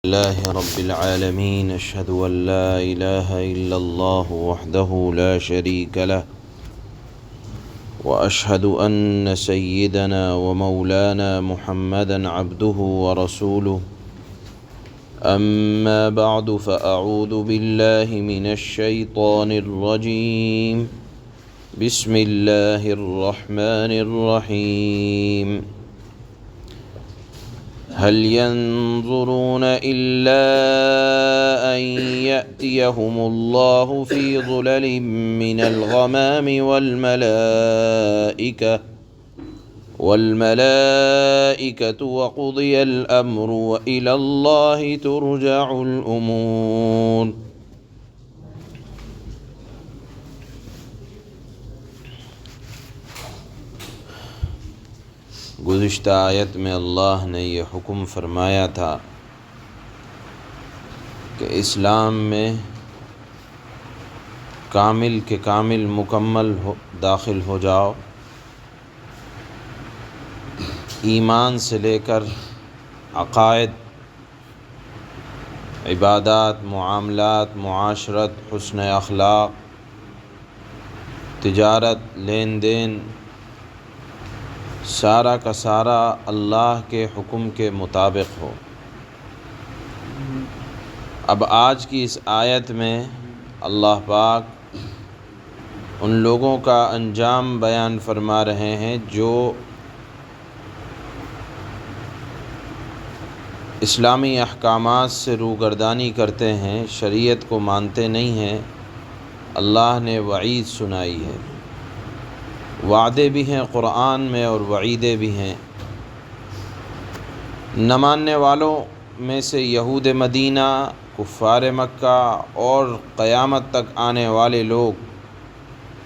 لله رب العالمين أشهد أن لا إله إلا الله وحده لا شريك له وأشهد أن سيدنا ومولانا محمدا عبده ورسوله أما بعد فأعوذ بالله من الشيطان الرجيم بسم الله الرحمن الرحيم هل ينظرون إلا أن يأتيهم الله في ظلل من الغمام والملائكة وقضي الأمر وإلى الله ترجع الأمور۔ گزشتہ آیت میں اللہ نے یہ حکم فرمایا تھا کہ اسلام میں کامل کے کامل مکمل داخل ہو جاؤ، ایمان سے لے کر عقائد، عبادات، معاملات، معاشرت، حسن اخلاق، تجارت، لین دین، سارا کا سارا اللہ کے حکم کے مطابق ہو۔ اب آج کی اس آیت میں اللہ پاک ان لوگوں کا انجام بیان فرما رہے ہیں جو اسلامی احکامات سے روگردانی کرتے ہیں، شریعت کو مانتے نہیں ہیں۔ اللہ نے وعید سنائی ہے، وعدے بھی ہیں قرآن میں اور وعیدیں بھی ہیں۔ نہ ماننے والوں میں سے یہود مدینہ، کفار مکہ اور قیامت تک آنے والے لوگ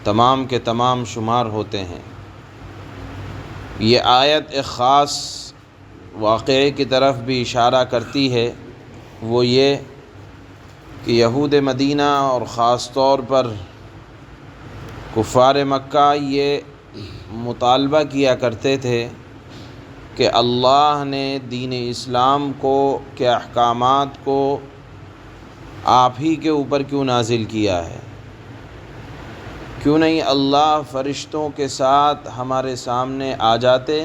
تمام کے تمام شمار ہوتے ہیں۔ یہ آیت ایک خاص واقعے کی طرف بھی اشارہ کرتی ہے، وہ یہ کہ یہود مدینہ اور خاص طور پر کفار مکہ یہ مطالبہ کیا کرتے تھے کہ اللہ نے دین اسلام کے احکامات کو آپ ہی کے اوپر کیوں نازل کیا ہے؟ کیوں نہیں اللہ فرشتوں کے ساتھ ہمارے سامنے آ جاتے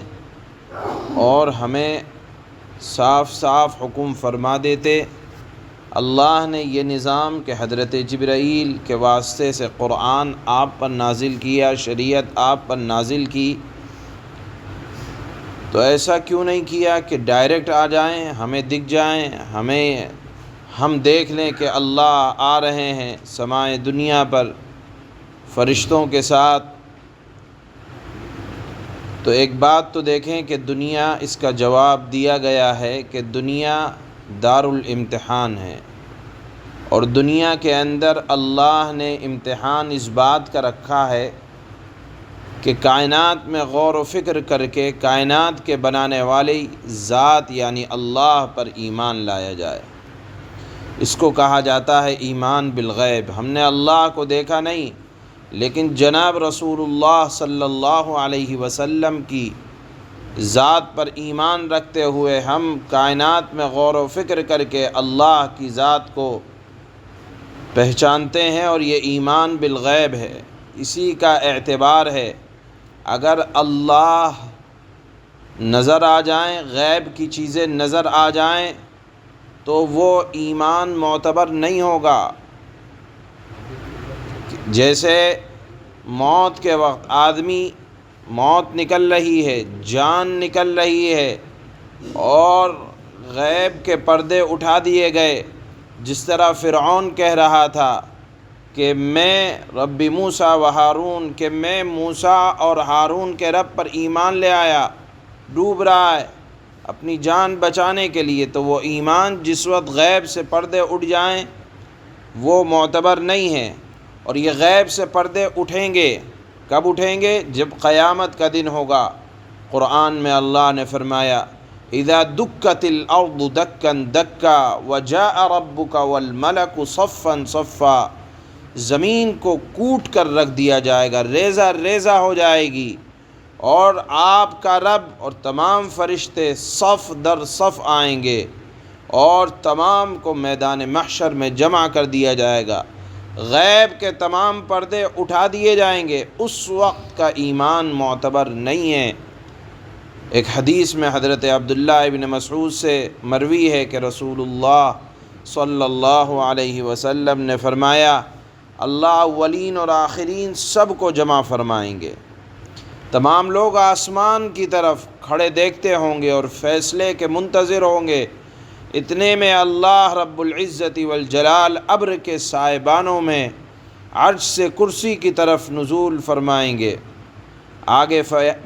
اور ہمیں صاف صاف حکم فرما دیتے۔ اللہ نے یہ نظام کہ حضرت جبرائیل کے واسطے سے قرآن آپ پر نازل کیا، شریعت آپ پر نازل کی، تو ایسا کیوں نہیں کیا کہ ڈائریکٹ آ جائیں، ہمیں دکھ جائیں، ہم دیکھ لیں کہ اللہ آ رہے ہیں سماع دنیا پر فرشتوں کے ساتھ۔ تو ایک بات تو دیکھیں کہ دنیا، اس کا جواب دیا گیا ہے کہ دنیا دار الامتحان ہے، اور دنیا کے اندر اللہ نے امتحان اس بات کا رکھا ہے کہ کائنات میں غور و فکر کر کے کائنات کے بنانے والی ذات یعنی اللہ پر ایمان لایا جائے۔ اس کو کہا جاتا ہے ایمان بالغیب۔ ہم نے اللہ کو دیکھا نہیں، لیکن جناب رسول اللہ صلی اللہ علیہ وسلم کی ذات پر ایمان رکھتے ہوئے ہم کائنات میں غور و فکر کر کے اللہ کی ذات کو پہچانتے ہیں، اور یہ ایمان بالغیب ہے۔ اسی کا اعتبار ہے، اگر اللہ نظر آ جائیں، غیب کی چیزیں نظر آ جائیں تو وہ ایمان معتبر نہیں ہوگا۔ جیسے موت کے وقت آدمی، موت نکل رہی ہے، جان نکل رہی ہے اور غیب کے پردے اٹھا دیے گئے، جس طرح فرعون کہہ رہا تھا کہ میں رب موسیٰ و ہارون، کہ میں موسیٰ اور ہارون کے رب پر ایمان لے آیا، ڈوب رہا ہے اپنی جان بچانے کے لیے، تو وہ ایمان جس وقت غیب سے پردے اٹھ جائیں وہ معتبر نہیں ہے۔ اور یہ غیب سے پردے اٹھیں گے، کب اٹھیں گے؟ جب قیامت کا دن ہوگا۔ قرآن میں اللہ نے فرمایا اذا دکت الارض دکا دکا وجاء ربک والملک صفا صفا، زمین کو کوٹ کر رکھ دیا جائے گا، ریزہ ریزہ ہو جائے گی، اور آپ کا رب اور تمام فرشتے صف در صف آئیں گے، اور تمام کو میدان محشر میں جمع کر دیا جائے گا، غیب کے تمام پردے اٹھا دیے جائیں گے، اس وقت کا ایمان معتبر نہیں ہے۔ ایک حدیث میں حضرت عبداللہ ابن مسعود سے مروی ہے کہ رسول اللہ صلی اللہ علیہ وسلم نے فرمایا، اللہ اولین اور آخرین سب کو جمع فرمائیں گے، تمام لوگ آسمان کی طرف کھڑے دیکھتے ہوں گے اور فیصلے کے منتظر ہوں گے۔ اتنے میں اللہ رب العزت والجلال ابر کے سائبانوں میں عرش سے کرسی کی طرف نزول فرمائیں گے۔ آگے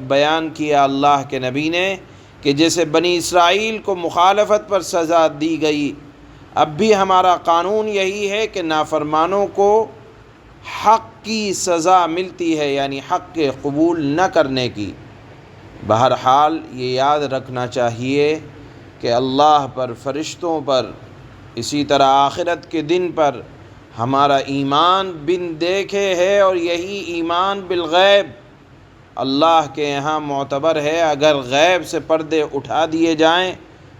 بیان کیا اللہ کے نبی نے کہ جیسے بنی اسرائیل کو مخالفت پر سزا دی گئی، اب بھی ہمارا قانون یہی ہے کہ نافرمانوں کو حق کی سزا ملتی ہے، یعنی حق کے قبول نہ کرنے کی۔ بہرحال یہ یاد رکھنا چاہیے کہ اللہ پر، فرشتوں پر، اسی طرح آخرت کے دن پر ہمارا ایمان بن دیکھے ہے، اور یہی ایمان بالغیب اللہ کے یہاں معتبر ہے۔ اگر غیب سے پردے اٹھا دیے جائیں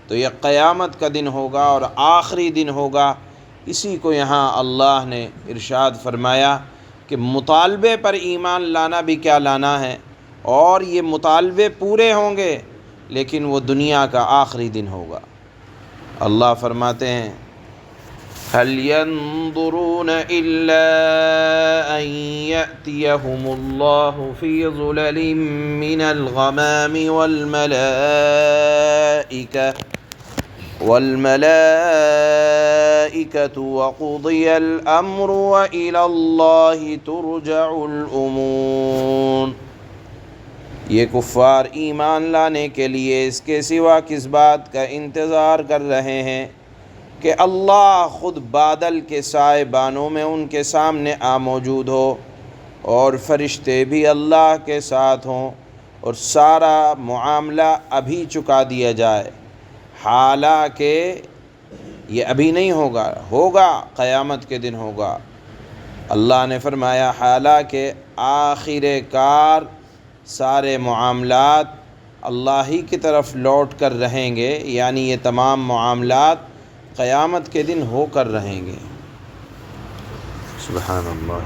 تو یہ قیامت کا دن ہوگا اور آخری دن ہوگا۔ اسی کو یہاں اللہ نے ارشاد فرمایا کہ مطالبے پر ایمان لانا بھی کیا لانا ہے، اور یہ مطالبے پورے ہوں گے لیکن وہ دنیا کا آخری دن ہوگا۔ اللہ فرماتے ہیں، هل ينظرون إلا أن يأتيهم الله في ظلل من الغمام والملائكة وقضي الأمر وإلى الله ترجع الأمور۔ یہ کفار ایمان لانے کے لیے اس کے سوا کس بات کا انتظار کر رہے ہیں کہ اللہ خود بادل کے سائے بانوں میں ان کے سامنے موجود ہو، اور فرشتے بھی اللہ کے ساتھ ہوں، اور سارا معاملہ ابھی چکا دیا جائے، حالانکہ یہ ابھی نہیں ہوگا، ہوگا قیامت کے دن ہوگا۔ اللہ نے فرمایا حالانکہ آخر کار سارے معاملات اللہ ہی کی طرف لوٹ کر رہیں گے، یعنی یہ تمام معاملات قیامت کے دن ہو کر رہیں گے۔ سبحان اللہ۔